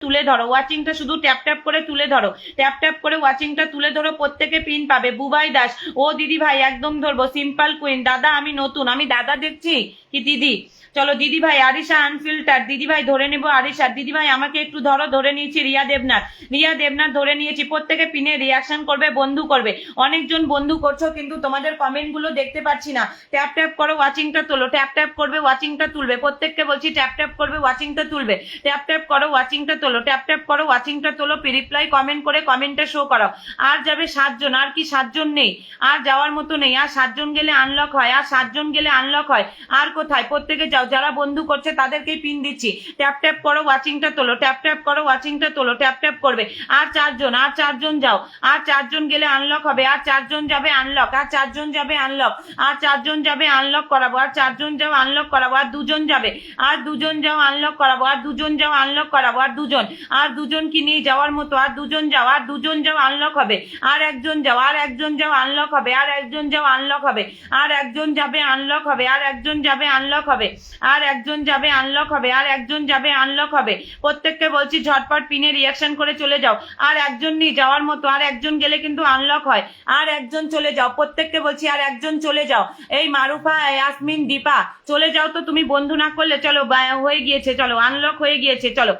তুলে ধরো, ওয়াচিংটা শুধু ট্যাপ ট্যাপ করে তুলে ধরো, ট্যাপ ট্যাপ করে ওয়াচিংটা তুলে ধরো, প্রত্যেকে পিন পাবে। বুবাই দাস, ও দিদি ভাই একদম ধরবো। সিম্পল কুইন, দাদা আমি নতুন, আমি দাদা দেখছি কি দিদি? চলো দিদি ভাই। আরিশা আনফিল্টার, দিদি ভাই ধরে নেবো আরিশা। দিদি ভাই আমাকে একটু ধরো, ধরে নিয়েছি। রিয়া দেবনাথ, রিয়া দেবনাথ ধরে নিয়েছি। প্রত্যেকে পিনে রিয়াকশন করবে, বন্ধু করবে। অনেকজন বন্ধু করছো কিন্তু তোমাদের কমেন্ট গুলো দেখতে পাচ্ছি না। ট্যাপ ট্যাপ করো, ওয়াচিংটা তোলো, ট্যাপ ট্যাপ করবে, ওয়াচিংটা তুলবে। প্রত্যেককে বলছি ট্যাপ ট্যাপ করবে, ওয়াচিংটা তুলবে। ট্যাপ ট্যাপ করো, ওয়াচিংটা তোলো, ট্যাপ ট্যাপ করো, ওয়াচিংটা তোলো। রিপ্লাই কমেন্ট করে কমেন্টটা শো করাও। আর যাবে 7 জন, আর কি 7 জন নেই? আর যাওয়ার মতো নেই। আর 7 জন গেলে আনলক হয়, আর 7 জন গেলে আনলক হয়। আর কোথায়? প্রত্যেকে যাও, যারা বন্ধু করছে তাদেরকেই পিন দিচ্ছি। ট্যাপ ট্যাপ করো, ওয়াচিংটা তোলো, ট্যাপ ট্যাপ করো, ওয়াচিংটা তোলো, ট্যাপ ট্যাপ করবে। আর 4 জন, আর 4 জন যাও। আর 4 জন গেলে আনলক হবে। আর 4 জন যাবে আনলক, আর 4 জন যাবে আনলক, আর 4 জন যাবে আনলক করাবো। আর 4 জন যাও আনলক করাবো। আর 2 জন যাবে, আর 2 জন যাও আনলক করাবো। আর 2 জন যাও আনলক করাবো। আর 2 জন, আর 2 জন কি নিয়ে যাওয়ার মতো? আর 2 জন যাও, আর 2 জন যাও আনলক হবে। আর 1 জন যাও, আর 1 জন যাও আনলক হবে। আর 1 জন যাও আনলক হবে। আর 1 জন যাবে আনলক হবে। আর 1 জন যাবে আনলক হবে। আর 1 জন যাবে আনলক হবে। আর 1 জন যাবে আনলক হবে। প্রত্যেককে বলছি ঝটপট পিনে রিয়াকশন করে চলে যাও। আর 1 জন নিয়ে যাওয়ার মতো, আর 1 জন গেলে কিন্তু আনলক হয়। আর 1 জন চলে যাও, প্রত্যেককে বলছি আর 1 জন চলে যাও। এই মারুফা, ইয়াসমিন, দীপা চলে যাও তো। তুমি বন্ধু না করলে চলো, হয়ে গিয়েছে, চলো আনলক হয়ে গিয়েছে। চলো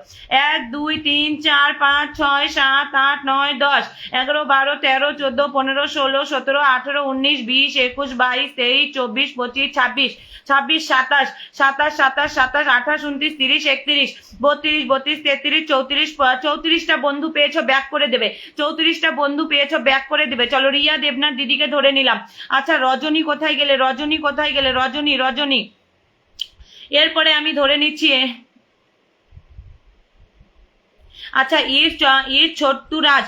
1 2 3 4 5 6 7 8 9 10 11 12 13 14 15 16 17 18 19 20 21 22 23 24 25 26 26 27 27 27 27 28 29 30 31 32 32 33 34 34টা বন্ধু পেয়েছো, ব্যাক করে দেবে। 34টা বন্ধু পেয়েছো, ব্যাক করে দেবে। চলো রিয়া দেবনাথ দিদিকে ধরে নিলাম। আচ্ছা রজনী কোথায় গেলে? রজনী কোথায় গেলে? রজনী, রজনী। এরপরে আমি ধরে নিচ্ছি। আচ্ছা ছোট্টুরাজ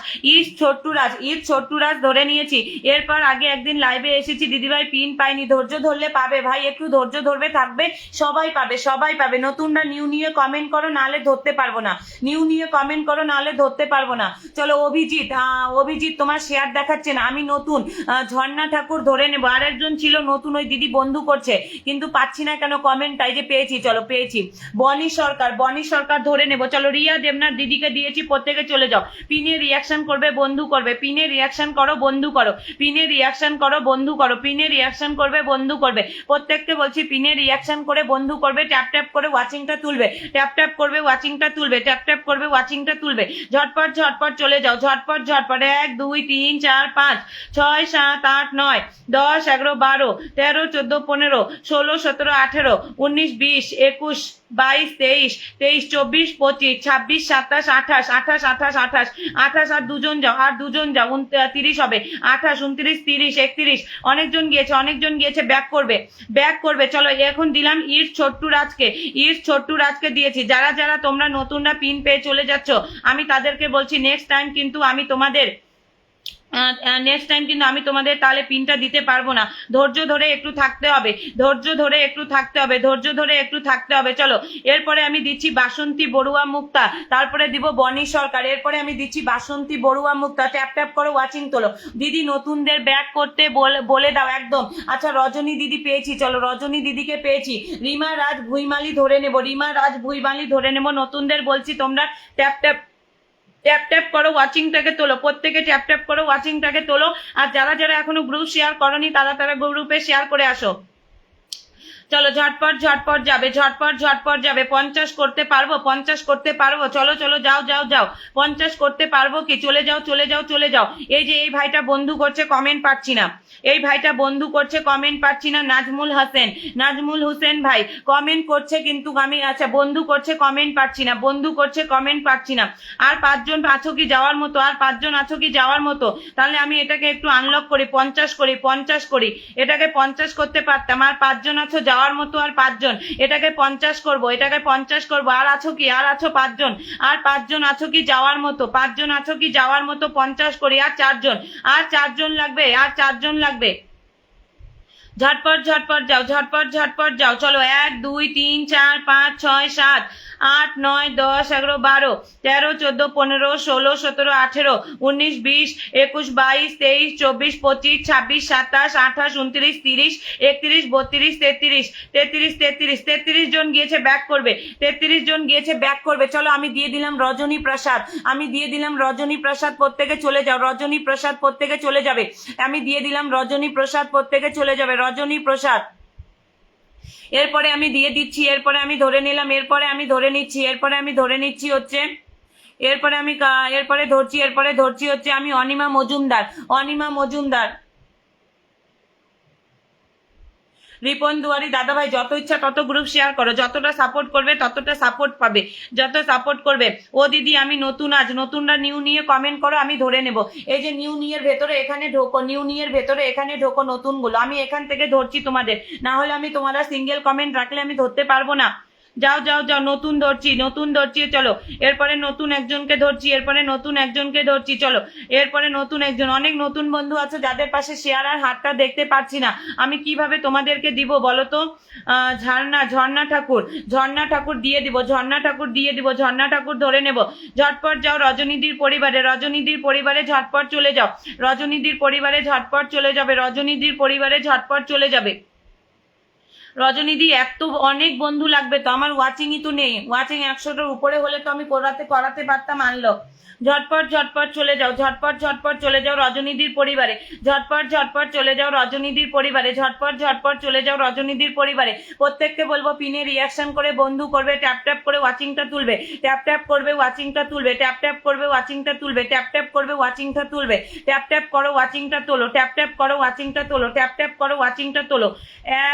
ধরে নিয়েছি। এরপর আগে একদিন লাইভে এসেছি, দিদিভাই পিন পাইনি। ধৈর্য ধরলে পাবে ভাই, একটু ধৈর্য ধরবে, থাকবে, সবাই পাবে, সবাই পাবে। নতুনরা নিউ নিয়ে কমেন্ট করো, নাহলে ধরতে পারবো না। নিউ নিয়ে কমেন্ট করো, নাহলে ধরতে পারবো না। চলো অভিজিৎ, অভিজিৎ তোমার শেয়ার দেখাচ্ছে না, আমি নতুন। ঝর্ণা ঠাকুর ধরে নেবো। আর একজন ছিল নতুন, ওই দিদি বন্ধু করছে কিন্তু পাচ্ছি না কেন কমেন্টটাই, যে পেয়েছি, চলো পেয়েছি। বনি সরকার, বনি সরকার ধরে নেবো। চলো রিয়া দেবনাথ দিদিকে দিয়েছি। প্রত্যেকে চলে যাও, পিনে রিয়াকশন করবে, বন্ধু করবে। পিনে রিয়াকশন করো, বন্ধু করো। পিনে রিয়াকশন করো, বন্ধু করো। পিনে রিয়াকশন করবে, বন্ধু করবে। প্রত্যেককে বলছি পিনে রিয়াকশন করে বন্ধু করবে। ট্যাপ ট্যাপ করে ওয়াচিংটা তুলবে, ট্যাপ ট্যাপ করবে, ওয়াচিংটা তুলবে, ট্যাপ ট্যাপ করবে, ওয়াচিংটা তুলবে। ঝটপট ঝটপট চলে যাও, ঝটপট ঝটপট। 1 2 3 4 5 6 7 8 9 10 11 12 13 14 15 16 17 18 19 20 21 22 23 23 24 25 26 27 28 28 28 28 28। আর 2 জন যাও, আর 2 জন যাও। 30 হবে। 28 29 30 31। অনেকজন গিয়েছে, অনেকজন গিয়েছে, ব্যাক করবে, ব্যাক করবে। চলো এখন দিলাম ছোট্টুরাজকে দিয়েছি। যারা যারা তোমরা নতুনরা পিন পেয়ে চলে যাচ্ছ, আমি তাদেরকে বলছি নেক্সট টাইম কিন্তু আমি তোমাদের তাহলে পিনটা দিতে পারবো না। ধৈর্য ধরে একটু থাকতে হবে, ধৈর্য ধরে একটু থাকতে হবে, ধৈর্য ধরে একটু থাকতে হবে। চলো এরপরে আমি দিচ্ছি বাসন্তী বড়ুয়া মুক্তা, তারপরে দিব বনি সরকার, এরপরে আমি দিচ্ছি বাসন্তী বড়ুয়া মুক্তা। ট্যাপ ট্যাপ করো, ওয়াচিং তোলো। দিদি নতুনদের ব্যাক করতে বলে দাও একদম। আচ্ছা রজনী দিদি পেয়েছি, চলো রজনী দিদিকে পেয়েছি। রিমা রাজ ভুইমালি ধরে নেবো, রিমা রাজ ভুইমালি ধরে নেবো। নতুনদের বলছি তোমরা ট্যাপ ট্যাপ ট্যাপ ট্যাপ করো, ওয়াচিংটাকে তোলো। প্রত্যেকে ট্যাপ ট্যাপ করো, ওয়াচিংটাকে তোলো। আর যারা যারা এখনো গ্রুপ শেয়ার করনি, তারা গ্রুপে শেয়ার করে আসো। চলো ঝটপট ঝটপট যাবে, ঝটপট ঝটপট যাবে। 50 করতে পারবো, 50 করতে পারবো। চলো চলো যাও যাও যাও। 50 করতে পারবো কি? চলে যাও চলে যাও চলে যাও। এই যে এই ভাইটা বন্ধু করছে, কমেন্ট পাচ্ছি না। এই ভাইটা বন্ধু করছে, কমেন্ট পাচ্ছি না। নাজমুল হোসেন ভাই কমেন্ট করছে কিন্তু আমি, আচ্ছা বন্ধু করছে, কমেন্ট পাচ্ছি না। বন্ধু করছে, কমেন্ট পাচ্ছি না। আর 5 জন আছো কি যাওয়ার মতো? আর 5 জন আছো কি যাওয়ার মতো? তাহলে আমি এটাকে একটু আনলক করি, 50 করি, 50 করি। এটাকে 50 করতে পারতাম। আর 5 জন আছো যাওয়ার মতো, আর 5 জন। এটাকে 50 করবো, এটাকে 50 করবো। আর আছো কি? আর আছো 5 জন। আর 5 জন আছো কি যাওয়ার মতো? 5 জন আছো কি যাওয়ার মতো? 50 করি। আর 4 জন, আর 4 জন লাগবে, আর 4 জন লাগবে। ঝটপট ঝটপট যাও, ঝটপট ঝটপট যাও। চলো 1 2 3 4 5 6 7 8 9 10 11 12 13 14 15 16 17 18 19 20 21 22 23 24 25 26 27 28 29 30 31 32 33 33 33 33 জন গিয়েছে ব্যাক করবে, 33 জন গিয়েছে ব্যাক করবে। চলো আমি দিয়ে দিলাম রজনী প্রসাদ, আমি দিয়ে দিলাম রজনী প্রসাদ, প্রত্যেকে চলে যাও, রজনী প্রসাদ প্রত্যেকে চলে যাবে, আমি দিয়ে দিলাম রজনী প্রসাদ, প্রত্যেকে চলে যাবে রজনী প্রসাদ। এরপরে আমি দিয়ে দিচ্ছি, এরপরে আমি ধরে নিলাম, এরপরে আমি ধরে নিচ্ছি, এরপরে আমি ধরে নিচ্ছি হচ্ছে, এরপরে আমি এরপরে ধরছি হচ্ছে আমি অনিমা মজুমদার, অনিমা মজুমদার। রিপন দুয়ারি দাদা ভাই যত ইচ্ছা তত গ্রুপ শেয়ার করো, যতটা সাপোর্ট করবে ততটা সাপোর্ট পাবে, যত সাপোর্ট করবে। ও দিদি আমি নতুন, আজ নতুনরা নিউ নিয়ে কমেন্ট করো, আমি ধরে নেব। এই যে নিউ নিয়ের ভেতরে এখানে ঢোকো, নিউ নিয়ের ভেতরে এখানে ঢোকো নতুনগুলো, আমি এখান থেকে ধরছি তোমাদের, না হলে আমি তোমরা সিঙ্গেল কমেন্ট রাখলে আমি ধরতে পারবো না। যাও যাও যাও, নতুন ধরছি, নতুন ধরছি। চলো এরপরে নতুন একজনকে ধরছি, এরপরে নতুন একজনকে ধরছি। চলো এরপরে নতুন একজন, অনেক নতুন বন্ধু আছে যাদের পাশে শেয়ার আর হাতটা দেখতে পাচ্ছি না, আমি কিভাবে তোমাদেরকে দিব বলো তো? ঝর্ণা ঠাকুর, ঝর্ণা ঠাকুর দিয়ে দিব, ঝর্ণা ঠাকুর দিয়ে দিব, ঝর্ণা ঠাকুর ধরে নেব। ঝটপট যাও রজনীদির পরিবারে, রজনীদির পরিবারে ঝটপট চলে যাও, রজনীদির পরিবারে ঝটপট চলে যাবে, রজনীদির পরিবারে ঝটপট চলে যাবে। রজনীদি এত অনেক বন্ধু লাগবে তো, আমার ওয়াচিংই তো নেই, ওয়াচিং 100টার উপরে হলে তো আমি করাতে পারতাম আনলক। ঝটপট ঝটপট চলে যাও, ঝটপট ঝটপট চলে যাও রজনীদির পরিবারে, ঝটপট ঝটপট চলে যাও রজনীদির পরিবারে, ঝটপট ঝটপট চলে যাও রজনীদির পরিবারে। প্রত্যেককে বলবো পিনে রিয়াকশন করে বন্ধু করবে, ট্যাপ ট্যাপ করে ওয়াচিংটা তুলবে, ট্যাপ ট্যাপ করবে ওয়াচিংটা তুলবে, ট্যাপ ট্যাপ করবে ওয়াচিংটা তুলবে, ট্যাপ ট্যাপ করবে ওয়াচিংটা তুলবে, ট্যাপ ট্যাপ করো ওয়াচিংটা তোলো, ট্যাপ ট্যাপ করো ওয়াচিংটা তোলো, ট্যাপ ট্যাপ করো ওয়াচিংটা তোলো।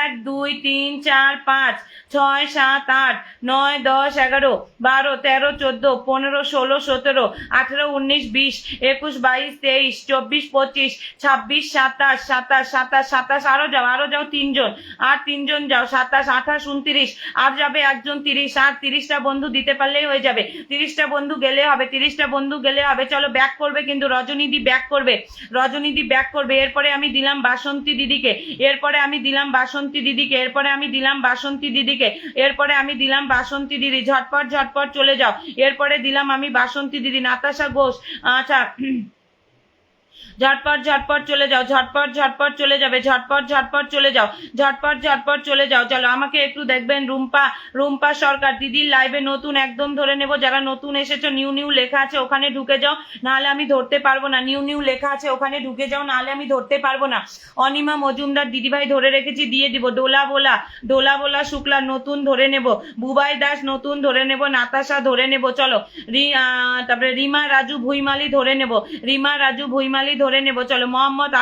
1 2 3 4 5 6 7 8 9 10 11 12 13 14 15 16 17 18 19 20 21 22 23 24 25 26 27 27 27 27 আরো যাও 3 জন, আর 3 জন যাও, 27 28 29 আর যাবে একজন 30, আর 30টা বন্ধু দিতে পারলেই হয়ে যাবে, 30টা বন্ধু গেলে হবে, 30টা বন্ধু গেলে হবে। চলো ব্যাক করবে কিন্তু রজনীদি ব্যাক করবে, রজনীদি ব্যাক করবে। এরপরে আমি দিলাম বাসন্তী দিদিকে, এরপরে আমি দিলাম বাসন্তী দিদিকে, এরপরে আমি দিলাম বাসন্তী দিদিকে, এরপরে আমি দিলাম বাসন্তী দিদি। ঝটপট ঝটপট চলে যাও, এরপরে দিলাম আমি বাসন্তী দিদি। নাতাশা ঘোষ, আচ্ছা ঝটপট ঝটপট চলে যাও, ঝটপট ঝটপট চলে যাবে, ঝটপট ঝটপট চলে যাও, ঝটপট ঝটপট চলে যাও। চলো আমাকে একটু দেখবেন, রুম্পা সরকার দিদির লাইভে নতুন একদম ধরে নেব, যারা নতুন এসেছো নিউ নিউ লেখা আছে ওখানে ঢুকে যাও, নাহলে আমি ধরতে পারবো না, নিউ নিউ লেখা আছে ওখানে ঢুকে যাও, নাহলে আমি ধরতে পারবো না। অনিমা মজুমদার দিদিভাই ধরে রেখেছি, দিয়ে দিব। ডোলা বোলা শুক্লা নতুন ধরে নেব, বুবাই দাস নতুন ধরে নেব, নাতাশা ধরে নেব। চলো তারপরে রিমা রাজু ভুইমালি ধরে নেব, রিমা রাজু ভুইমালি ধরে নেব। চলো মোহাম্মদ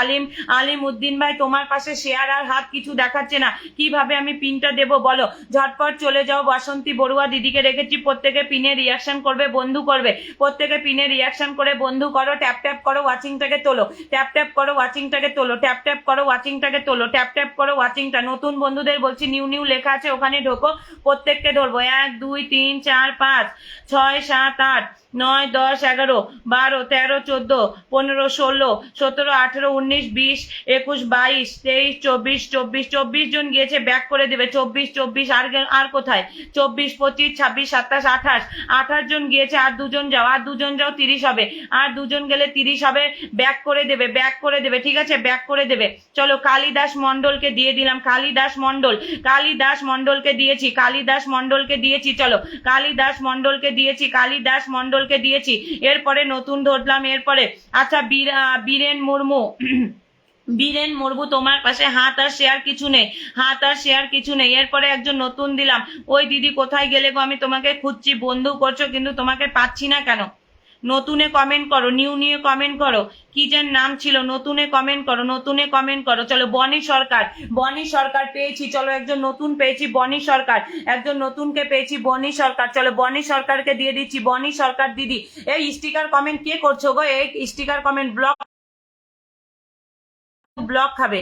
আলিম উদ্দিন ভাই তোমার পাশে শেয়ার আর হাত কিছু দেখাচ্ছে না, কিভাবে আমি পিনটা দেব বলো? ঝটপট চলে যাও। বাসন্তী বড়ুয়া দিদিকে রেখেছি, প্রত্যেকে পিনে রিয়াকশন করবে, বন্ধু করবে, প্রত্যেকে পিনে রিয়াকশন করে বন্ধু করো। ট্যাপ ট্যাপ করো ওয়াচিংটাকে তোলো, ট্যাপ ট্যাপ করো ওয়াচিংটাকে তোলো, ট্যাপ ট্যাপ করো ওয়াচিংটাকে তোলো, ট্যাপ ট্যাপ করো ওয়াচিংটা। নতুন বন্ধুদের বলছি নিউ নিউ লেখা আছে ওখানে ঢোকো, প্রত্যেককে ধরবো। 1 2 3 4 5 6 7 8 9 10 11 12 13 14 15 16 17 18 19 20 21 22 23 24 24 24 জন গিয়েছে, ব্যাক করে দেবে। 24 24 আর কোথায়? 24 25 26 27 28 28 জন গিয়েছে, আর দুজন যাও, আর দুজন যাও, 30 হবে, আর দুজন গেলে 30 হবে, ব্যাক করে দেবে, ব্যাক করে দেবে, ঠিক আছে ব্যাক করে দেবে। চলো কালিদাস মন্ডলকে দিয়ে দিলাম, কালিদাস মন্ডলকে দিয়েছি, কালিদাস মন্ডলকে দিয়েছি। চলো কালিদাস মন্ডলকে দিয়েছি, কালিদাস মন্ডলকে দিয়েছি। এরপরে নতুন ধরলাম, এরপরে আচ্ছা বীরেন মুর্মু বীরেন মুর্মু তোমার পাশে হাত আর শেয়ার কিছু নেই, হাত আর শেয়ার কিছু নেই। এরপরে একজন নতুন দিলাম, ওই দিদি কোথায় গেলে গো? আমি তোমাকে খুঁজছি, বন্ধু করছো কিন্তু তোমাকে পাচ্ছি না কেন? নতুনে কমেন্ট করো, নিউ নিয়ে কমেন্ট করো, কি যেন নাম ছিল, নতুনে কমেন্ট করো, নতুনে কমেন্ট করো। চলো বনি সরকার পেয়েছি, চলো একজন নতুন পেয়েছি, বনি সরকার, একজন নতুনকে পেয়েছি, বনি সরকার। চলো বনি সরকারকে দিয়ে দিচ্ছি, বনি সরকার দিদি। এই স্টিকার কমেন্ট কে করছো গো? এই স্টিকার কমেন্ট ব্লক খাবে,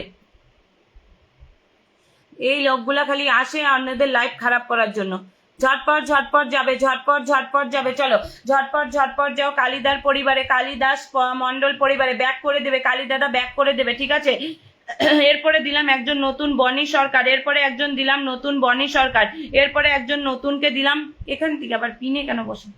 এই লোকগুলা খালি আসে আপনাদের লাইফ খারাপ করার জন্য। ঝটপট ঝটপট যাবে, ঝটপট ঝটপট যাবে। চলো ঝটপট ঝটপট যাও কালিদার পরিবারে, কালিদাস মন্ডল পরিবারে, ব্যাক করে দেবে, কালিদাদা ব্যাক করে দেবে, ঠিক আছে? এরপরে দিলাম একজন নতুন বনি সরকার, এরপরে একজন দিলাম নতুন বনি সরকার, এরপরে একজন নতুনকে দিলাম। এখান থেকে আবার পিনে কেন বসে?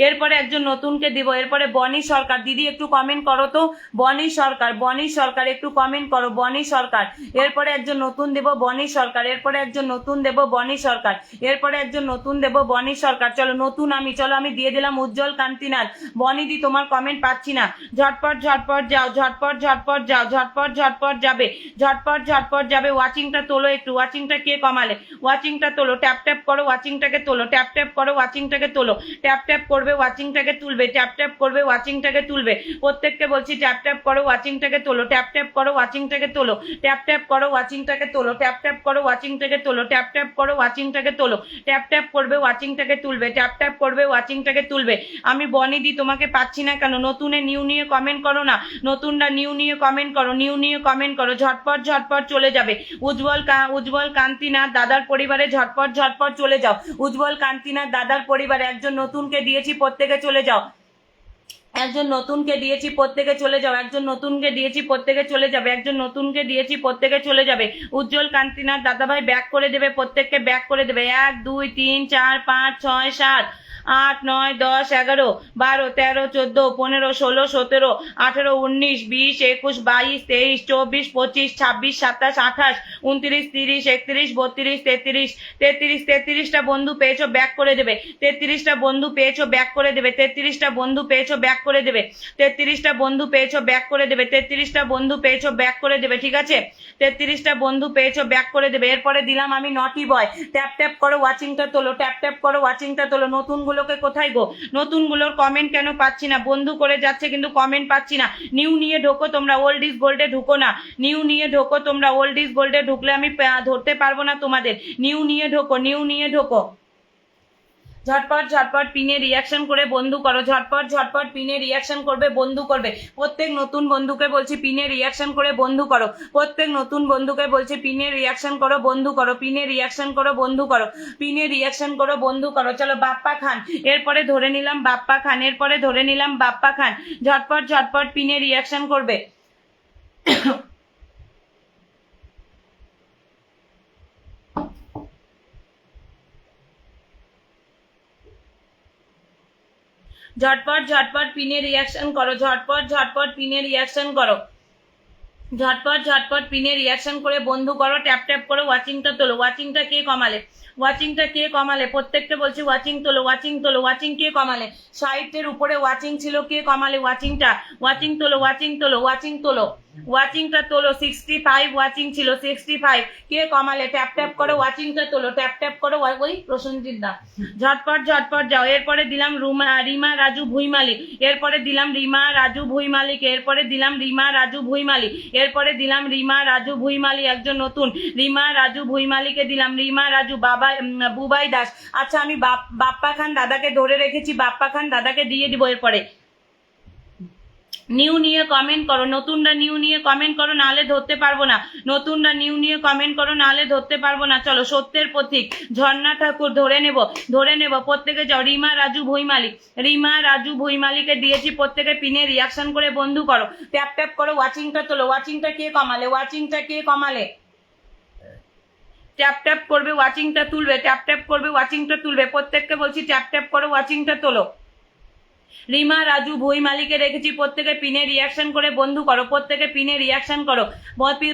এরপরে একজন নতুনকে দিব, এরপরে বনি সরকার। দিদি একটু কমেন্ট করো তো, বনি সরকার, বনি সরকার একটু কমেন্ট করো, বনি সরকার। এরপরে একজন নতুন দেব, বনি সরকার। এরপরে একজন নতুন দেব, বনি সরকার। এরপরে একজন নতুন দেব, বনি সরকার। চলো নতুন আমি, চলো আমি দিয়ে দিলাম উজ্জ্বল কান্তিনাথ। বনি দি তোমার কমেন্ট পাচ্ছি না, ঝটপট ঝটপট যাও, ঝটপট ঝটপট যাও, ঝটপট ঝটপট যাবে, ঝটপট ঝটপট যাবে। ওয়াচিংটা তোলো একটু, ওয়াচিংটা কে কমালে? ওয়াচিংটা তোলো, ট্যাপ ট্যাপ করো, ওয়াচিংটাকে তোলো, ট্যাপ ট্যাপ করো, ওয়াচিংটাকে তোলো, ট্যাপ ট্যাপ করবে, ওয়াচিংটাকে তুলবে, ট্যাপ ট্যাপ করবে, ওয়াচিংটাকে তুলবে। প্রত্যেককে বলছি ট্যাপ ট্যাপ করো, ওয়াচিংটাকে তোলো, ট্যাপ ট্যাপ করো, ওয়াচিংটাকে তোলো, ট্যাপ ট্যাপ করো, ওয়াচিংটাকে তোলো, ট্যাপ ট্যাপ করো, ওয়াচিংটাকে তোলো, ট্যাপ ট্যাপ করো, ওয়াচিংটাকে তোলো, ট্যাপ ট্যাপ করবে, ওয়াচিংটাকে তুলবে, ট্যাপ ট্যাপ করবে, ওয়াচিংটাকে তুলবে। আমি বনি দি তোমাকে পাচ্ছি না কেন? নতুনে নিউ নিয়ে কমেন্ট করো না, নতুনরা নিউ নিয়ে কমেন্ট করো, নিউ নিয়ে কমেন্ট করো, ঝটপট ঝটপট চলে যাবে। উজ্জ্বল কান্তিনাথ দাদার পরিবারে ঝটপট ঝটপট চলে যাও। উজ্জ্বল কান্তিনাথ দাদার পরিবারে একজন নতুনকে দিয়েছি, প্রত্যেকে চলে যাও। একজন নতুনকে দিয়েছি, প্রত্যেকে চলে যাও। একজন নতুনকে দিয়েছি, প্রত্যেকে চলে যাবে। একজন নতুনকে দিয়েছি, প্রত্যেকে চলে যাবে। উজ্জ্বল কান্তিনাথ দাদাভাই ব্যাক করে দেবে, প্রত্যেককে ব্যাক করে দেবে। 1 2 3 4 5 6 7 8 9 10 11 12 13 14 15 16 17 18 19 20 21 22 23 24 25 26 27 28 29 30 31 32 33 33টা বন্ধু পেয়েছো, ব্যাক করে দেবে। 33টা বন্ধু পেয়েছো, ব্যাক করে দেবে। 33টা বন্ধু পেয়েছো, ব্যাক করে দেবে। 33টা বন্ধু পেয়েছো, ব্যাক করে দেবে। 33টা বন্ধু পেয়েছো, ব্যাক করে দেবে। ঠিক আছে, 33টা বন্ধু পেয়েছো, ব্যাক করে দেবে। এরপরে দিলাম আমি নটি বয়। ট্যাপ ট্যাপ করো, ওয়াচিংটা তোলো, ট্যাপ ট্যাপ করো, ওয়াচিংটা তোলো। নতুনগুলোকে কোথায় গো? নতুনগুলোর কমেন্ট কেন পাচ্ছি না? বন্ধু করে যাচ্ছে কিন্তু কমেন্ট পাচ্ছি না। নিউ নিয়ে ঢোকো তোমরা, ওল্ড ইজ গোল্ডে ঢুকো না। নিউ নিয়ে ঢোকো তোমরা, ওল্ড ইজ গোল্ডে ঢুকলে আমি ধরতে পারবো না তোমাদের। নিউ নিয়ে ঢোকো, নিউ নিয়ে ঢোকো। ঝটপট ঝটপট পিনে রিয়াকশন করে বন্ধু করো, ঝটপট ঝটপট পিনে রিয়াকশন করবে, বন্ধু করবে। প্রত্যেক নতুন বন্ধুকে বলছি পিনে রিয়াকশন করে বন্ধু করো। প্রত্যেক নতুন বন্ধুকে বলছি পিনে রিয়াকশন করো, বন্ধু করো, পিনে রিয়াকশন করো, বন্ধু করো, পিনে রিয়াকশন করো, বন্ধু করো। চলো বাপ্পা খান, এরপরে ধরে নিলাম বাপ্পা খান, এরপরে ধরে নিলাম বাপ্পা খান। ঝটপট ঝটপট পিনে রিয়াকশন করবে। ঝটপট ঝটপট পিনে রিয়াকশন করো, ঝটপট ঝটপট পিনে রিয়াকশন করো, ঝটপট ঝটপট পিনে রিয়াকশন করে বন্ধু করো। ট্যাপ ট্যাপ করো, ওয়াচিংটা তোলো। ওয়াচিংটা কে কমালে? ওয়াচিংটা কে কমালে? প্রত্যেককে বলছি ওয়াচিং তোলো, ওয়াচিং তোলো। ওয়াচিং কে কমালে? সাইটের উপরে ওয়াচিং ছিল, কে কমালে ওয়াচিংটা? ওয়াচিং তোলো, ওয়াচিং তোলো, ওয়াচিং তোলো, ওয়াচিংটা তোলো। 65 ওয়াচিং ছিল, 65 কে কমালে? ট্যাপ ট্যাপ করো, ওয়াচিংটা তোলো, ট্যাপ ট্যাপ করো। ওই প্রসঞ্জিৎ দা, ঝটপট ঝটপট যাও। এরপরে দিলাম রিমা রাজু ভুইমালি, এরপরে দিলাম রিমা রাজু ভুইমালিক, এরপরে দিলাম রিমা রাজু ভুইমালি, এরপরে দিলাম রিমা রাজু ভুইমালি। একজন নতুন রিমা রাজু ভুইমালিকে দিলাম। রিমা রাজু বুবাই দাস। আচ্ছা আমি বাপ্পা খান দাদাকে ধরে রেখেছি, বাপ্পা খান দাদাকে দিয়ে দিব। এরপরে নিউ নিয়ে কমেন্ট করো, নতুনরা নিউ নিয়ে কমেন্ট করো, নাহলে ধরতে পারবো না। নতুনরা নিউ নিয়ে কমেন্ট করো, নাহলে ধরতে পারবো না। চলো সত্যের প্রতীক ঝর্ণা ঠাকুর ধরে নেব, ধরে নেব। প্রত্যেকে যাও। রিমা রাজু ভুইমালিক, রিমা রাজু ভুইমালিকে দিয়েছি, প্রত্যেকে পিনে রিয়াকশন করে বন্ধু করো। ট্যাপ ট্যাপ করো, ওয়াচিংটা তোলো। ওয়াচিংটা কে কমালে? ওয়াচিংটা কে কমালে? ট্যাপ ট্যাপ করবে, ওয়াচিংটা তুলবে, ট্যাপ ট্যাপ করবে, ওয়াচিংটা তুলবে। প্রত্যেককে বলছি ট্যাপ ট্যাপ করো, ওয়াচিংটা তোলো। রিমা রাজু ভুইমালিকে রেখেছি, প্রত্যেকে পিনে রিয়াকশন করে বন্ধু করো, প্রত্যেকে পিনে রিয়াকশন করো,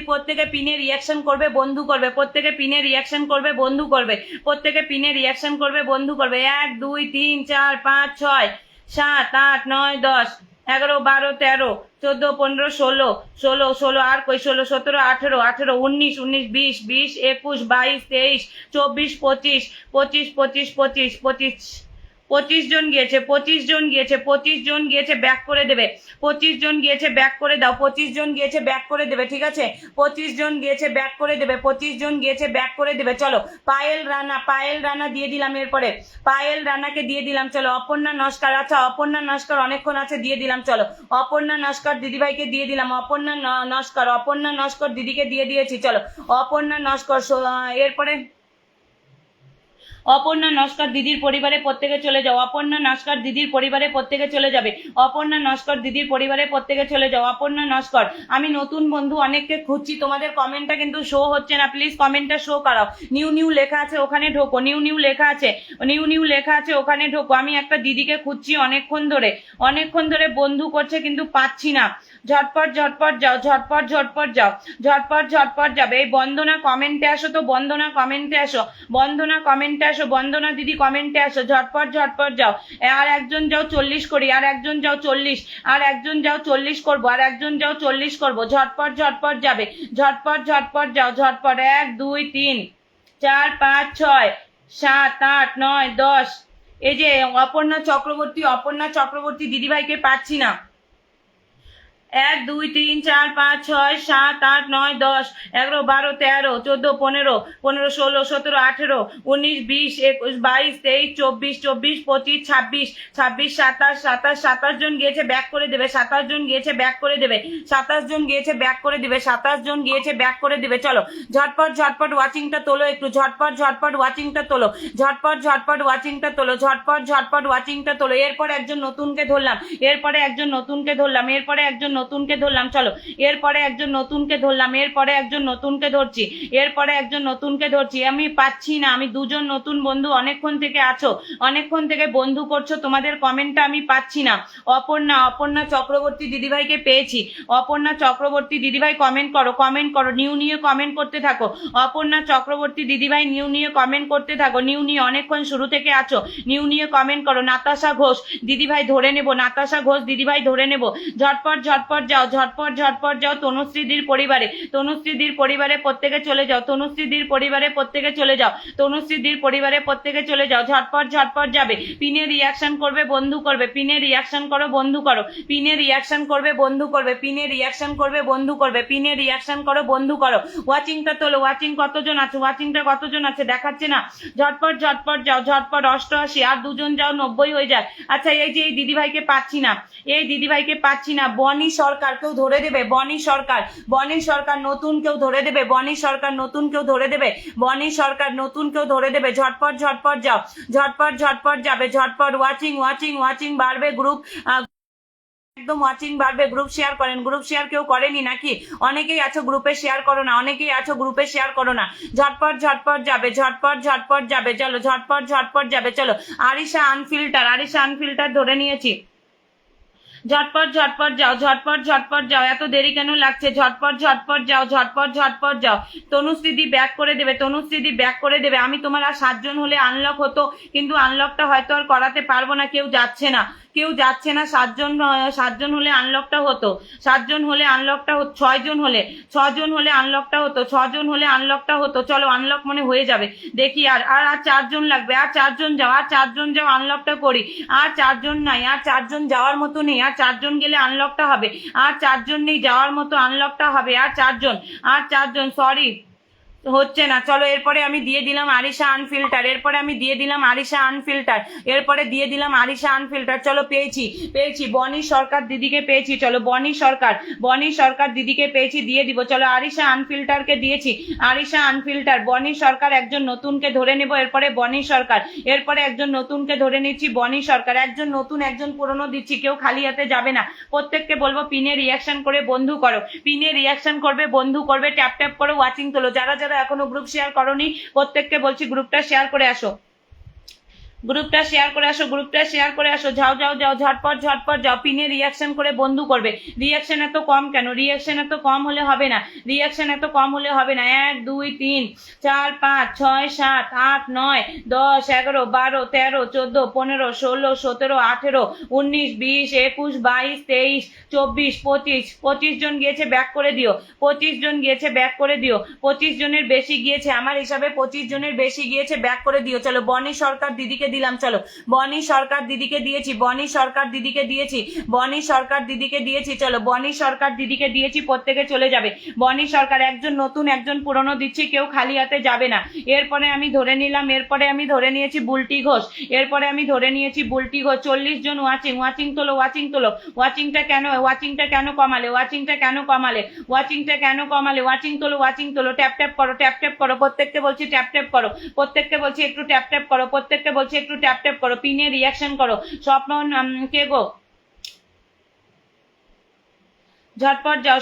প্রত্যেকে পিনে রিয়াকশন করবে, বন্ধু করবে, প্রত্যেকে পিনে রিয়াকশন করবে, বন্ধু করবে, প্রত্যেকে পিনে রিয়াকশন করবে, বন্ধু করবে। 1 2 3 4 5 6 7 8 9 10 11 12 13 14 15 16 16 16 আর কই 16 17 18 18 19 19 20 20 21 22 23 24 25 25 25 25 25 25 জন গিয়েছে, 25 জন গিয়েছে, 25 জন গিয়েছে, ব্যাক করে দেবে। 25 জন গিয়েছে, ব্যাক করে দাও। 25 জন গিয়েছে, ব্যাক করে দেবে। ঠিক আছে, 25 জন গিয়েছে, ব্যাক করে দেবে। 25 জন গিয়েছে, ব্যাক করে দেবে। চলো পায়েল রানা, পায়েল রানা দিয়ে দিলাম। এরপরে পায়েল রানাকে দিয়ে দিলাম। চলো অপর্ণা নস্কর, আচ্ছা অপর্ণা নস্কর অনেকক্ষণ আছে, দিয়ে দিলাম। চলো অপর্ণা নস্কর দিদিভাইকে দিয়ে দিলাম। অপর্ণা নস্কর, অপর্ণা নস্কর দিদিকে দিয়ে দিয়েছি। চলো অপর্ণা নস্কর। এরপরে অপর্ণা নস্কর দিদির পরিবারে প্রত্যেকে চলে যাও। অপর্ণা নস্কর দিদির পরিবারে প্রত্যেকে চলে যাবে। অপর্ণা নস্কর দিদির পরিবারে প্রত্যেকে চলে যাও। অপর্ণা নস্কর, আমি নতুন বন্ধু অনেককে খুঁজছি, তোমাদের কমেন্টটা কিন্তু শো হচ্ছে না, প্লিজ কমেন্টটা শো করাও। নিউ নিউ লেখা আছে ওখানে ঢোকো, নিউ নিউ লেখা আছে, নিউ নিউ লেখা আছে ওখানে ঢোকো। আমি একটা দিদিকে খুঁজছি অনেকক্ষণ ধরে বন্ধু করছে কিন্তু পাচ্ছি না। ঝটপট ঝটপট যাও, ঝটপট ঝটপট যাও, ঝটপট ঝটপট যাবে। এই বন্দনা কমেন্টে আসো তো, বন্দনা কমেন্টে আসো, বন্দনা কমেন্টে আসো, বন্দনা দিদি কমেন্টে আসো, ঝটপট ঝটপট যাও। আর একজন যাও 40 করি, আর একজন যাও 40, আর একজন যাও 40 করবো, আর একজন যাও 40 করবো। ঝটপট ঝটপট যাবে, ঝটপট ঝটপট যাও, ঝটপট। 1 2 3 4 5 6 7 8 9 10। এই যে অপর্ণা চক্রবর্তী দিদিভাইকে পাচ্ছি না। 1 2 3 4 5 6 7 8 9 10 11 12 13 14 15 15 16 17 18 19 20 21 22 23 24 25 26 26 27 27 জন গিয়েছে ব্যাক করে দেবে, 27 জন গিয়েছে ব্যাক করে দেবে, 27 জন গিয়েছে ব্যাক করে দেবে, 27 জন গিয়েছে ব্যাক করে দেবে। চলো ঝটপট ঝটপট ওয়াচিংটা তোলো, একটু ঝটপট ঝটপট ওয়াচিংটা তোলো, ঝটপট ঝটপট ওয়াচিংটা তোলো, ঝটপট ঝটপট ওয়াচিংটা তোলো। এরপরে একজন নতুনকে ধরলাম, এরপরে একজন নতুনকে ধরলাম, এরপরে একজন নতুনকে ধরলাম। চলো এরপরে একজন নতুনকে ধরলাম, এরপরে একজন নতুনকে ধরছি, এরপরে একজন নতুনকে ধরছি। আমি পাচ্ছি না, আমি দুজন নতুন বন্ধু, অনেকক্ষণ থেকে আছো, অনেকক্ষণ থেকে বন্ধু করছো, তোমাদের কমেন্টটা আমি পাচ্ছি না। অপর্ণা চক্রবর্তী দিদিভাইকে পেয়েছি। অপর্ণা চক্রবর্তী দিদিভাই কমেন্ট করো, কমেন্ট করো, নিউ নিয়ে কমেন্ট করতে থাকো। অপর্ণা চক্রবর্তী দিদিভাই নিউ নিয়ে কমেন্ট করতে থাকো, নিউ নিয়ে অনেকক্ষণ শুরু থেকে আছো, নিউ নিয়ে কমেন্ট করো। নাতাশা ঘোষ দিদিভাই ধরে নেবো, নাতাশা ঘোষ দিদিভাই ধরে নেবো। ঝটপট ঝটপট যাও, ঝটপট ঝটপট যাও। তনুশ্রীদির পরিবারে, তনুশ্রীদির পরিবারে প্রত্যেকে চলে যাও, তনুশ্রীদির পরিবারে প্রত্যেকে চলে যাও, তনুশ্রীদির পরিবারে প্রত্যেকে চলে যাও। ঝটপট ঝটপট যাবে। পিনে রিয়াকশন করবে, বন্ধু করবে, পিনে রিয়াকশন করো, বন্ধু করো, পিনে রিয়াকশন করবে, বন্ধু করবে, পিনে রিয়াকশন করবে, বন্ধু করবে, পিনে রিয়াকশন করো, বন্ধু করো। ওয়াচিংটা তোলো, ওয়াচিং কতজন আছে, ওয়াচিংটা কতজন আছে দেখাচ্ছে না। ঝটপট ঝটপট যাও, ঝটপট। 88, আর দুজন যাও 90 হয়ে যায়। আচ্ছা এই যে এই দিদিভাইকে পাচ্ছি না, এই দিদিভাইকে পাচ্ছি না। বনি সরকার কেউ ধরে দেবে, বনি সরকার, বনি সরকার নতুন কেউ ধরে দেবে, বনি সরকার নতুন কেউ ধরে দেবে, বনি সরকার নতুন কেউ ধরে দেবে। ঝটপট ঝটপট যাও, ঝটপট ঝটপট যাবে, ঝটপট। ওয়াচিং ওয়াচিং ওয়াচিং বাড়বে, গ্রুপ একদম ওয়াচিং বাড়বে। গ্রুপ শেয়ার করেন, গ্রুপ শেয়ার কেউ করেনি নাকি? অনেকেই আছো গ্রুপে শেয়ার করো না, অনেকেই আছো গ্রুপে শেয়ার করো না। ঝটপট ঝটপট যাবে, ঝটপট ঝটপট যাবে, চলো ঝটপট ঝটপট যাবে। চলো আরিশা আনফিল্টার, আরিশা আনফিল্টার ধরে নিয়েছি। ঝটপট ঝটপট যাও, ঝটপট ঝটপট যাও। এত দেরি কেন লাগছে? ঝটপট ঝটপট যাও, ঝটপট ঝটপট যাও। তনুশ্রীদি ব্যাক করে দেবে, তনুশ্রীদি ব্যাক করে দেবে। আমি তোমার আর 7 জন হলে আনলক হতো, কিন্তু আনলকটা হয়তো আর করাতে পারবো না, কেউ যাচ্ছে না, কেউ যাচ্ছে না। 7 জন হলে আনলকটা হতো, 7 জন হলে আনলকটা হতো, 6 জন হলে, 6 জন হলে আনলকটা হতো, 6 জন হলে আনলকটা হতো। চলো আনলক মনে হয়ে যাবে, দেখি। আর আর আর 4 জন লাগবে, আর 4 জন যাও, আর 4 জন যাও, আনলকটা করি। আর 4 জন নাই, আর 4 জন যাওয়ার মতো নেই, আর 4 জন গেলে আনলকটা হবে, আর 4 জন নেই যাওয়ার মতো, আনলকটা হবে। আর 4 জন, আর 4 জন, সরি হচ্ছে না। চলো এরপরে আমি দিয়ে দিলাম আরিশা আনফিল্টার, এরপরে আমি দিয়ে দিলাম আরিশা আনফিল্টার, এরপরে দিয়ে দিলাম আরিশা আনফিল্টার। চলো পেয়েছি, পেয়েছি বনি সরকার দিদিকে পেয়েছি। চলো বনি সরকার, বনি সরকার দিদিকে পেয়েছি, দিয়ে দিব। চলো আরিশা আনফিল্টারকে দিয়েছি, আরিশা আনফিল্টার। বনি সরকার একজন নতুনকে ধরে নেব, এরপরে বনি সরকার, এরপরে একজন নতুনকে ধরে নিচ্ছি, বনি সরকার। একজন নতুন একজন পুরনো দিচ্ছি, কেউ খালি হাতে যাবে না। প্রত্যেককে বলবো পিনে রিয়াকশন করে বন্ধু করো, পিনে রিয়াকশন করবে, বন্ধু করবে, ট্যাপ ট্যাপ করে ওয়াচিং তোলো। যারা যারা এখনো গ্রুপ শেয়ার করোনি প্রত্যেককে বলছি গ্রুপটা শেয়ার করে আসো, গ্রুপটা শেয়ার করে আসো, গ্রুপটা শেয়ার করে আসো। যাও যাও যাও, ঝটপট ঝটপট যাও। পিনে রিয়াকশন করে বন্ধু করবে। রিয়াকশন এত কম কেন? রিয়াকশন এত কম হলে হবে না, রিয়াকশন এত কম হলে হবে না। 1 2 3 4 5 6 7 8 9 10 11 12 13 14 15 16 17 18 19 20 21 22 23 24 25 25 জন গিয়েছে ব্যাক করে দিও, 25 জন গিয়েছে ব্যাক করে দিও, 25 জনের বেশি গিয়েছে, আমার হিসাবে 25 জনের বেশি গিয়েছে, ব্যাক করে দিও। চলো বনি সরকার দিদিকে দিলাম, চলো বনি সরকার দিদিকে দিয়েছি, বনি সরকার দিদিকে দিয়েছি, বনি সরকার দিদিকে দিয়েছি, চলো বনি সরকার দিদিকে দিয়েছি, প্রত্যেকে চলে যাবে। বনি সরকার, একজন নতুন একজন পুরনো দিচ্ছি, কেউ খালি হাতে যাবে না। এরপরে আমি ধরে নিলাম, এরপরে আমি ধরে নিয়েছি বুলটি ঘোষ, এরপরে আমি ধরে নিয়েছি বুলটি ঘোষ। 40 জন ওয়াচিং, ওয়াচিং তোলো, ওয়াচিং তোলো। ওয়াচিংটা কেন কমালে, ওয়াচিংটা কেন কমালে, ওয়াচিংটা কেন কমালে, ওয়াচিং তোলো, ওয়াচিং তোলো। ট্যাপ ট্যাপ করো, ট্যাপ ট্যাপ করো, প্রত্যেককে বলছি ট্যাপ ট্যাপ করো, প্রত্যেককে বলছি একটু ট্যাপ ট্যাপ করো, প্রত্যেককে বলছি একটু ট্যাপ ট্যাপ করো, পিনে রিয়াকশন করো। স্বপ্ন কে গো, ঝটপট যাও।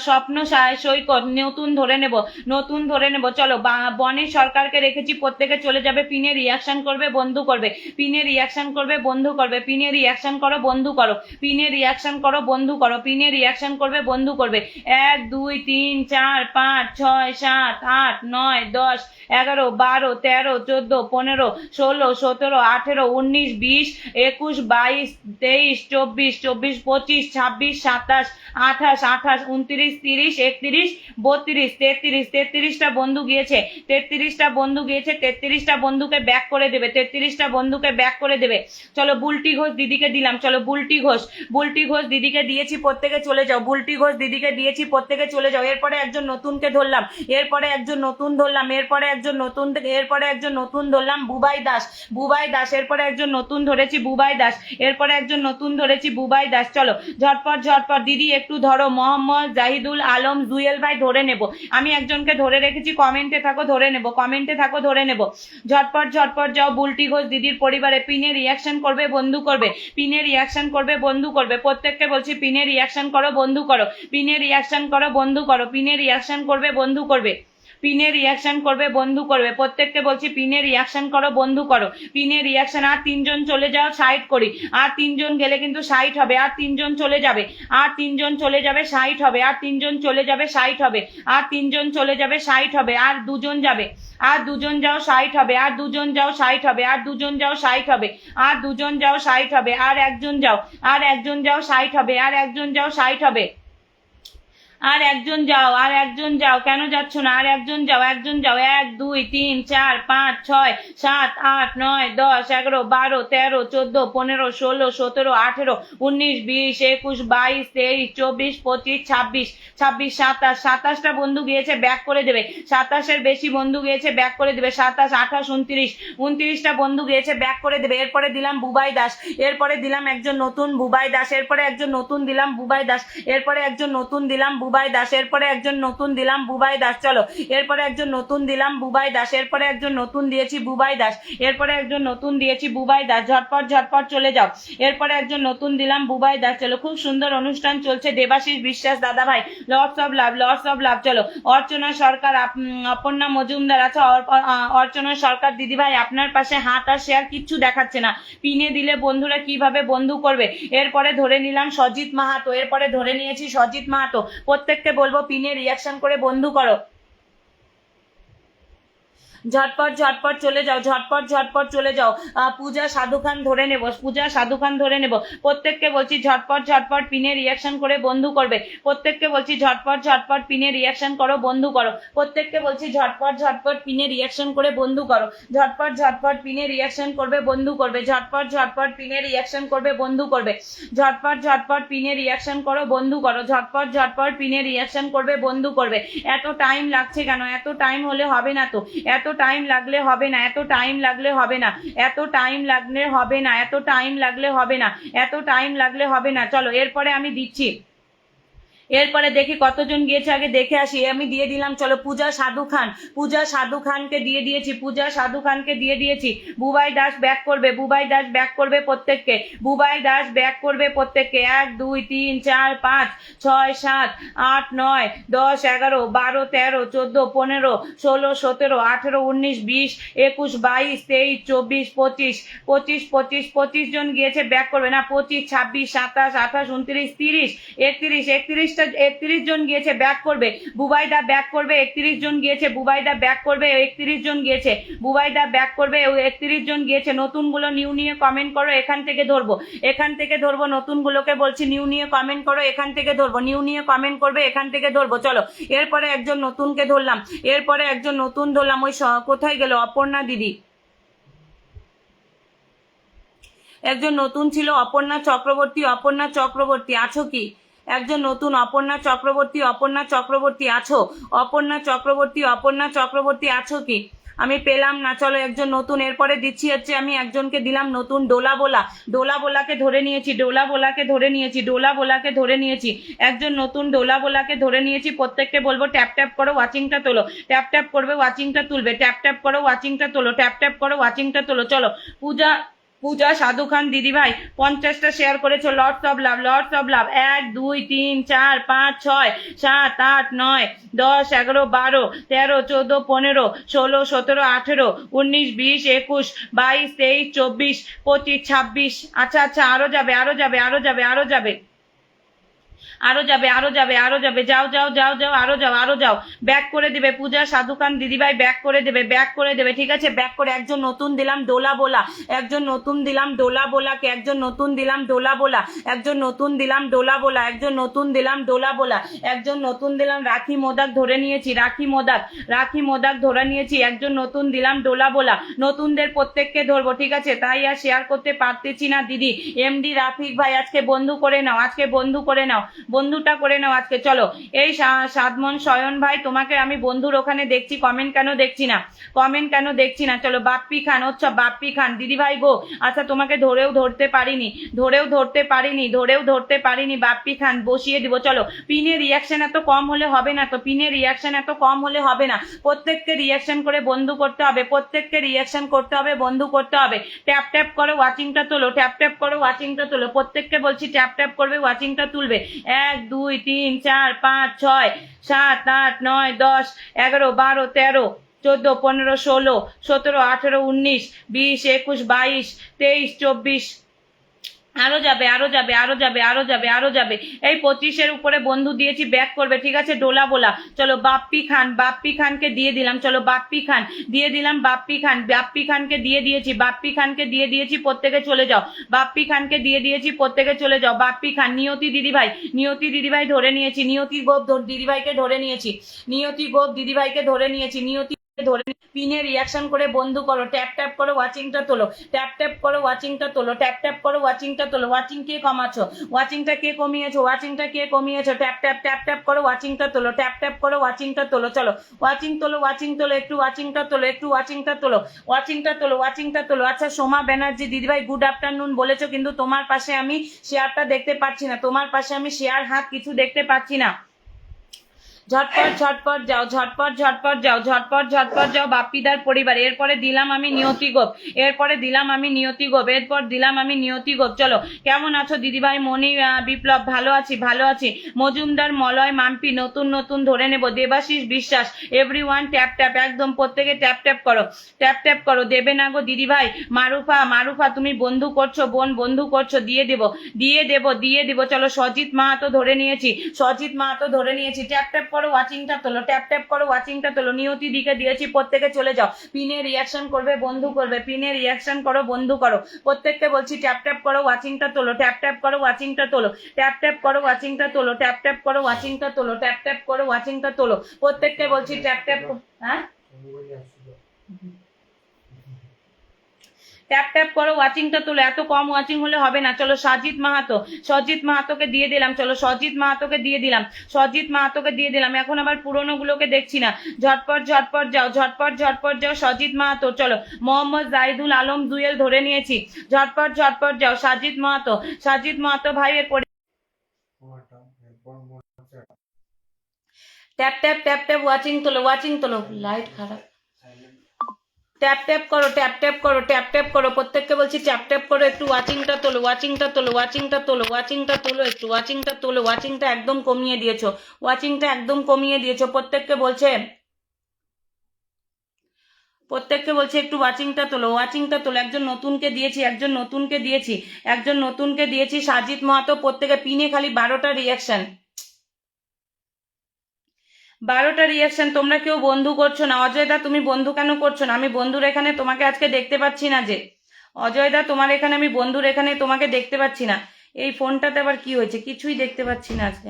স্বপ্ন সৈকত, নতুন ধরে নেব, নতুন ধরে নেব, চলো বনি সরকারকে রেখেছি, প্রত্যেকে চলে যাবে। পিনে রিয়াকশন করবে, বন্ধু করবে, পিনে রিয়াকশন করবে, বন্ধু করবে, পিনে রিয়াকশন করো, বন্ধু করো, পিনে রিয়াকশন করো, বন্ধু করো, পিনে রিয়াকশন করবে, বন্ধু করবে। 1 2 3 4 5 6 7 8 9 10 11 12 13 14 15 16 17 18 19 20 21 22 23 24 24 25 26 27 28 28 29 30 31 32 33 33টা বন্ধু গিয়েছে, 33টা বন্ধু গিয়েছে, 33টা বন্ধুকে ব্যাক করে দেবে, 33টা বন্ধুকে ব্যাক করে দেবে। চলো বুলটি ঘোষ দিদিকে দিলাম, চলো বুলটি ঘোষ, বুলটি ঘোষ দিদিকে দিয়েছি, প্রত্যেকে চলে যাও। বুলটি ঘোষ দিদিকে দিয়েছি, প্রত্যেকে চলে যাও। এরপরে একজন নতুনকে ধরলাম, এরপরে একজন নতুন ধরলাম, এরপরে একজন নতুন, এরপরে একজন নতুন ধরলাম বুবাই দাস, বুবাই দাস। এরপরে একজন নতুন ধরেছি বুবাই দাস, এরপরে একজন নতুন ধরেছি বুবাই দাস। চলো ঝটপট ঝটপট দিদি একটু ধরো। মোহাম্মদ জাহিদুল আলম, জুয়েল ভাই ধরে নেব, আমি একজনকে ধরে রেখেছি, কমেন্টে থাকো ধরে নেব, কমেন্টে থাকো ধরে নেব। ঝটপট ঝটপট যাও বুলটি ঘোষ দিদির পরিবারে, পিনে রিয়াকশন করবে, বন্ধু করবে, পিনে রিয়াকশন করবে, বন্ধু করবে, প্রত্যেককে বলছি পিনে রিয়াকশন করো, বন্ধু করো, পিনে রিয়াকশন করো, বন্ধু করো, পিনে রিয়াকশন করবে, বন্ধু করবে, পিনে রিয়াকশন করবে, বন্ধু করবে, প্রত্যেককে বলছি পিনে রিয়াকশন করো, বন্ধু করো, পিনে রিয়াকশন। আর 3 জন চলে যাও, 60 করি, আর 3 জন গেলে কিন্তু 60 হবে, আর 3 জন চলে যাবে, আর 3 জন চলে যাবে 60 হবে, আর 3 জন চলে যাবে 60 হবে, আর 3 জন চলে যাবে 60 হবে, আর 2 জন যাবে, আর 2 জন যাও 60 হবে, আর 2 জন যাও 60 হবে, আর 2 জন যাও 60 হবে, আর 2 জন যাও 60 হবে, আর 1 জন যাও, আর 1 জন যাও 60 হবে, আর 1 জন যাও 60 হবে, আর একজন যাও, আর একজন যাও, কেন যাচ্ছ না, আর একজন যাও, একজন যাও। 1 2 3 4 5 6 7 8 9 10 11 12 13 14 15 16 17 18 19 20 21 22 23 24 25 26 26 27 27টা বন্ধু গিয়েছে, ব্যাক করে দেবে, 27 বেশি বন্ধু গিয়েছে, ব্যাক করে দেবে, 27 28 29 29টা বন্ধু গিয়েছে, ব্যাক করে দেবে। এরপরে দিলাম বুবাই দাস, এরপরে দিলাম একজন নতুন বুবাই দাস, এরপরে একজন নতুন দিলাম বুবাই দাস, এরপরে একজন নতুন দিলাম বুবাই দাস, এরপরে একজন নতুন দিলাম বুবাই দাস। চলো এরপরে একজন নতুন দিলাম বুবাই দাস, এরপরে একজন নতুন দিয়েছি বুবাই দাস, এরপরে একজন নতুন দিয়েছি বুবাই দাস। ঝটপট ঝটপট চলে যাও, এরপরে একজন নতুন দিলাম বুবাই দাস। চলো খুব সুন্দর অনুষ্ঠান চলছে, দেবাশিস বিশ্বাস দাদা ভাই, lords of love, lords of love. চলো অর্চনা সরকার, অপর্ণা মজুমদার আছে, অর্চনা সরকার দিদি ভাই আপনার পাশে হাত আর শেয়ার কিচ্ছু দেখাচ্ছে না, পিনে দিলে বন্ধুরা কিভাবে বন্ধু করবে। এরপরে ধরে নিলাম সজিত মাহাতো, এরপরে ধরে নিয়েছি সজিত মাহাতো, প্রত্যেককে বলবো পিনে রিয়াকশন করে বন্ধু করো। ঝটপট ঝটপট চলে যাও, ঝটপট ঝটপট চলে যাও। পূজা সাধু খান ধরে নেব, পূজা সাধু খান ধরে নেব, প্রত্যেককে বলছি ঝটপট ঝটপট পিনে রিয়াকশন করে বন্ধু করবে, প্রত্যেককে বলছি ঝটপট ঝটপট পিনে রিয়াকশন করো, বন্ধু করো, প্রত্যেককে বলছি ঝটপট ঝটপট পিনে রিয়াকশন করে বন্ধু করো, ঝটপট ঝটপট পিনে রিয়াকশন করবে, বন্ধু করবে, ঝটপট ঝটপট পিনে রিয়াকশন করবে, বন্ধু করবে, ঝটপট ঝটপট পিনে রিয়াকশন করো, বন্ধু করো, ঝটপট ঝটপট পিনে রিয়াকশন করবে, বন্ধু করবে। এত টাইম লাগছে কেন, এত টাইম হলে হবে না তো, এত টাইম লাগলে হবে না, এত টাইম লাগলে হবে না, এত টাইম লাগলে হবে না, এত টাইম লাগলে হবে না, এত টাইম লাগলে হবে না। চলো এরপরে আমি দিচ্ছি, এরপরে দেখি কতজন গিয়েছে, আগে দেখে আসি। আমি দিয়ে দিলাম, চলো পূজা সাধু খান, পূজা সাধু খানকে দিয়ে দিয়েছি, পূজা সাধু খানকে দিয়ে দিয়েছি। বুবাই দাস ব্যাক করবে, বুবাই দাস ব্যাক করবে প্রত্যেককে, বুবাই দাস ব্যাক করবে প্রত্যেককে। 1 2 3 4 5 6 7 8 9 10 11 12 13 14 15 16 17 18 19 20 21 22 23 24 25 25 25 25 জন গিয়েছে, ব্যাক করবে না, 25 26 27 28 29 30 31 31 জন গিয়েছে, ব্যাক করবে, বুবাইদা ব্যাক করবে, 31 জন গিয়েছে, বুবাইদা ব্যাক করবে, 31 জন গিয়েছে, বুবাইদা ব্যাক করবে, 31 জন গিয়েছে। নতুনগুলো নিউ নিয়ে কমেন্ট করো, এখান থেকে ধরবো, এখান থেকে ধরবো, নতুনগুলোকে বলছি নিউ নিয়ে কমেন্ট করো, এখান থেকে ধরবো, নিউ নিয়ে কমেন্ট করবে, এখান থেকে ধরবো। চলো এরপরে একজন নতুনকে ধরলাম, এরপরে একজন নতুন ধরলাম, ওই কোথায় গেল অপর্ণা দিদি, একজন নতুন ছিল অপর্ণা চক্রবর্তী, অপর্ণা চক্রবর্তী আছো কি? একজন নতুন অপর্ণা চক্রবর্তী, অপর্ণা চক্রবর্তী আছো? অপর্ণা চক্রবর্তী, অপর্ণা চক্রবর্তী আছো কি? আমি পেলাম না। চলো একজন নতুন, এরপরে দিচ্ছি হচ্ছে আমি একজনকে দিলাম নতুন ডোলা বোলা। ডোলা বোলাকে ধরে নিয়েছি, ডোলা বোলাকে ধরে নিয়েছি, ডোলা বোলাকে ধরে নিয়েছি। একজন নতুন ডোলা বোলাকে ধরে নিয়েছি। প্রত্যেককে বলবো ট্যাপ ট্যাপ করো, ওয়াচিংটা তোলো। ট্যাপ ট্যাপ করবে, ওয়াচিংটা তুলবে। ট্যাপ ট্যাপ করো, ওয়াচিংটা তোলো। ট্যাপ ট্যাপ করো, ওয়াচিংটা তোলো। চলো পূজা, পূজা সাধু খান দিদি ভাই 50টা শেয়ার করেছো। Lords of love, lords of love. 1 2 3 4 5 6 7 8 9 10 11 12 13 14 15 16 17 18 19 20 21 22 23 24 25 26। আচ্ছা আচ্ছা, আরো যাবে, আরো যাবে, আরো যাবে, আরো যাবে, আরো যাবে, আরো যাবে, আরো যাবে। যাও যাও যাও যাও, আরো যাও, আরো যাও। ব্যাক করে দেবে পূজা সাধু খান দিদিভাই, ব্যাক করে দেবে, ব্যাক করে দেবে। ঠিক আছে, ব্যাক করে একজন নতুন দিলাম ডোলা বোলা, একজন নতুন দিলাম ডোলা বোলাকে, একজন নতুন দিলাম ডোলা বোলা, একজন নতুন দিলাম ডোলা বোলা, একজন নতুন দিলাম ডোলা বোলা, একজন নতুন দিলাম রাখি মোদাক ধরে নিয়েছি, রাখি মোদাক, রাখি মোদাক ধরে নিয়েছি। একজন নতুন দিলাম ডোলা বোলা। নতুনদের প্রত্যেককে ধরবো, ঠিক আছে? তাই আর শেয়ার করতে পারতেছি না দিদি। এমডি রাফিক ভাই আজকে বন্ধু করে নাও, আজকে বন্ধু করে নাও, বন্ধুটা করে নাও আজকে। চলো এই সাদমন শয়ন ভাই, তোমাকে আমি বন্ধুর ওখানে দেখছি, কমেন্ট কেন দেখছি না? কমেন্ট কেন দেখছি না? চলো বাপ্পি খান, আচ্ছা বাপ্পি খান দিদি ভাই গো। আচ্ছা তোমাকে ধরেও ধরতে পারিনি, ধরেও ধরতে পারিনি, ধরেও ধরতে পারিনি। বাপ্পি খান বসিয়ে দিব। চলো পিনের রিয়াকশন এত কম হলে হবে না তো, পিনের রিয়াকশন এত কম হলে হবে না। প্রত্যেককে রিয়াকশন করে বন্ধু করতে হবে, প্রত্যেককে রিয়াকশন করতে হবে, বন্ধু করতে হবে। ট্যাপ ট্যাপ করো, ওয়াচিংটা তোলো। ট্যাপ ট্যাপ করো, ওয়াচিংটা তোলো। প্রত্যেককে বলছি ট্যাপ ট্যাপ করবে, ওয়াচিংটা তুলবে। 1 2 3 4 5 6 7 8 9 10 11 12 13 14 15 16 17 18 19 20 21 22 23 24। আরো যাবে, আরো যাবে, আরো যাবে, আরো যাবে, আরো যাবে। এই 25-এর উপরে বন্ধু দিয়েছি, ব্যাক করবে। ঠিক আছে, ডোলা বোলা। চলো বাপ্পি খান, বাপ্পি খানকে দিয়ে দিলাম। চলো বাপ্পি খান দিয়ে দিলাম, বাপ্পি খান, বাপ্পি খানকে দিয়ে দিয়েছি, বাপ্পি খানকে দিয়ে দিয়েছি। প্রত্যেকে চলে যাও, বাপ্পি খানকে দিয়ে দিয়েছি। প্রত্যেকে চলে যাও। বাপ্পি খান, নিয়তি দিদিভাই, নিয়তি দিদিভাই ধরে নিয়েছি, নিয়তি গোপ দিদিভাইকে ধরে নিয়েছি, নিয়তি গোপ দিদিভাইকে ধরে নিয়েছি, নিয়তি ধরে পিনে রিয়াকশন করে বন্ধু করো। ট্যাপ ট্যাপ করো, ওয়াচিংটা তোলো। ট্যাপ ট্যাপ করো, ওয়াচিংটা তোলো। ট্যাপ ট্যাপ করো, ওয়াচিংটা তোলো। ওয়াচিং কে কমাছো? ওয়াচিংটা কে কমিয়েছো? ওয়াচিংটা কে কমিয়েছো? ট্যাপ ট্যাপ ট্যাপ ট্যাপ করো, ওয়াচিংটা তোলো। ট্যাপ ট্যাপ করো, ওয়াচিংটা তোলো। চলো ওয়াচিং তোলো, ওয়াচিং তোলো, একটু ওয়াচিংটা তোলো, একটু ওয়াচিংটা তোলো, ওয়াচিংটা তোলো, ওয়াচিংটা তোলো। আচ্ছা সোমা ব্যানার্জি দিদিভাই গুড আফটারনুন বলেছো, কিন্তু তোমার পাশে আমি শেয়ারটা দেখতে পাচ্ছি না, তোমার পাশে আমি শেয়ার হাত কিছু দেখতে পাচ্ছি না। ঝটপট ঝটপট যাও, ঝটপট ঝটপট যাও, ঝটপট ঝটপট যাও। বাপ্পিদার পরিবার। এরপরে দিলাম আমি নিয়তি গোপ, এরপরে দিলাম আমি নিয়তি গোপ, এরপর দিলাম আমি নিয়তি গোপ। চলো কেমন আছো দিদিভাই? মনি বিপ্লব ভালো আছি, ভালো আছি। মজুমদার মলয় মাম্পি নতুন নতুন ধরে নেব। দেবাশিস বিশ্বাস, এভরিওয়ান ট্যাপ ট্যাপ, একদম প্রত্যেকে ট্যাপ ট্যাপ করো, ট্যাপ ট্যাপ করো। দেবে না গো দিদিভাই। মারুফা, মারুফা তুমি বন্ধু করছো, বোন বন্ধু করছো, দিয়ে দেব, দিয়ে দেব, দিয়ে দেব। চলো সজিত মাহাতো ধরে নিয়েছি, সজিত মাহাতো ধরে নিয়েছি। ট্যাপ ট্যাপ করো, ওয়াচিংটা তোলো। ট্যাপ ট্যাপ করো, ওয়াচিংটা তোলো। নিয়তি দিকে দিয়েছি, প্রত্যেকে চলে যাও। পিনে রিয়াকশন করবে, বন্ধু করবে। পিনে রিয়াকশন করো, বন্ধু করো। প্রত্যেককে বলছি ট্যাপ ট্যাপ করো, ওয়াচিংটা তোলো। ট্যাপ ট্যাপ করো, ওয়াচিংটা তোলো। ট্যাপ ট্যাপ করো, ওয়াচিংটা তোলো। ট্যাপ ট্যাপ করো, ওয়াচিংটা তোলো। ট্যাপ ট্যাপ করো, ওয়াচিংটা তোলো। প্রত্যেককে বলছি ট্যাপ ট্যাপ। হ্যাঁ ট্যাপ ট্যাপ করো, ওয়াচিংটা তোলো। এত কম ওয়াচিং হলে হবে না। চলো সজিত মাহাতো, সজিত মাহাতোকে দিয়ে দিলাম। চলো সজিত মাহাতোকে দিয়ে দিলাম, সজিত মাহাতোকে দিয়ে দিলাম। এখন আবার পুরোনো গুলোকে দেখছি না। ঝটপট ঝটপট যাও, ঝটপট ঝটপট যাও। সজিত মাহাতো। চলো মোহাম্মদ জাহিদুল আলম দুয়েল ধরে নিয়েছি। ঝটপট ঝটপট যাও। সাজিদ মাহাতো, সাজিদ মাহাতো ভাইয়ের tap tap tap tap, watching তোলো, ওয়াচিং তোলো। লাইট খারাপ। ট্যাপ ট্যাপ করো, ট্যাপ ট্যাপ করো, ট্যাপ ট্যাপ করো। প্রত্যেককে বলছি ট্যাপ ট্যাপ করো, একটু ওয়াচিংটা তোলো, ওয়াচিংটা তোলো, ওয়াচিংটা তোলো, ওয়াচিংটা তোলো, একটু ওয়াচিংটা তোলো। ওয়াচিংটা একদম কমিয়ে দিয়েছো, ওয়াচিংটা একদম কমিয়ে দিয়েছো। প্রত্যেককে বলছে, প্রত্যেককে বলছে একটু ওয়াচিংটা তোলো, ওয়াচিংটা তোলো। একজন নতুনকে দিয়েছি, একজন নতুনকে দিয়েছি, একজন নতুনকে দিয়েছি। সাজিদ মাহাতো। প্রত্যেকে পিনে খালি 12টা রিয়াকশন, 12টা রিয়াকশন। তোমরা কেউ বন্ধু করছো না। অজয় দা তুমি বন্ধু কেন করছো না? আমি বন্ধুর এখানে তোমাকে আজকে দেখতে পাচ্ছি না যে। অজয় দা তোমার এখানে আমি বন্ধুর এখানে তোমাকে দেখতে পাচ্ছি না। এই ফোনটাতে আবার কি হয়েছে? কিছুই দেখতে পাচ্ছি না আজকে।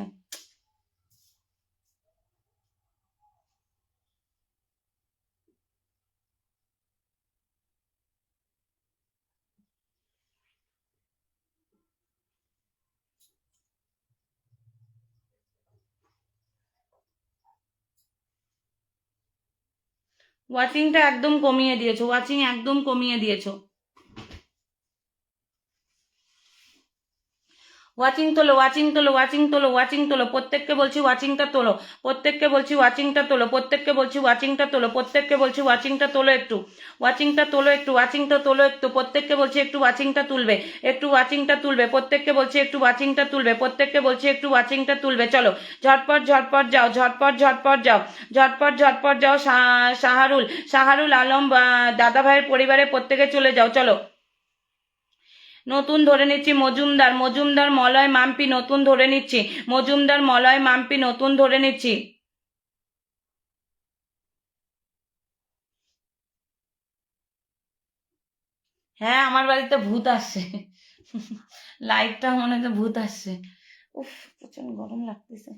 ওয়াচিংটা একদম কমিয়ে দিয়েছো, ওয়াচিং একদম কমিয়ে দিয়েছো। ওয়াচিং তোলো, ওয়াচিং তোলো, ওয়াচিং তোলো, ওয়াচিং তোলো, প্রত্যেককে বলছি ওয়াচিংটা তোলো, প্রত্যেককে বলছি ওয়াচিংটা তোলো, প্রত্যেককে বলছি ওয়াচিংটা তোলো, প্রত্যেককে বলছি ওয়াচিংটা তোলো একটু, ওয়াচিংটা তোলো একটু, ওয়াচিংটা তোলো একটু, প্রত্যেককে বলছি একটু ওয়াচিংটা তুলবে, একটু ওয়াচিংটা তুলবে, প্রত্যেককে বলছি একটু ওয়াচিংটা তুলবে, প্রত্যেককে বলছি একটু ওয়াচিংটা তুলবে। চলো ঝটপট ঝটপট যাও, ঝটপট ঝটপট যাও, ঝটপট ঝটপট যাও। শাহারুল, শাহারুল আলম দাদা ভাইয়ের পরিবারে প্রত্যেকে চলে যাও। চলো নতুন ধরে নিচ্ছি মজুমদার, মজুমদার মলয় মাম্পি নতুন ধরে নিচ্ছি, মজুমদার মলয় মাম্পি নতুন ধরে নিচ্ছি। হ্যাঁ আমার বাড়িতে ভূত আসছে, লাইটটা মনে হচ্ছে ভূত আসছে। উফ প্রচন্ড গরম লাগতেছে।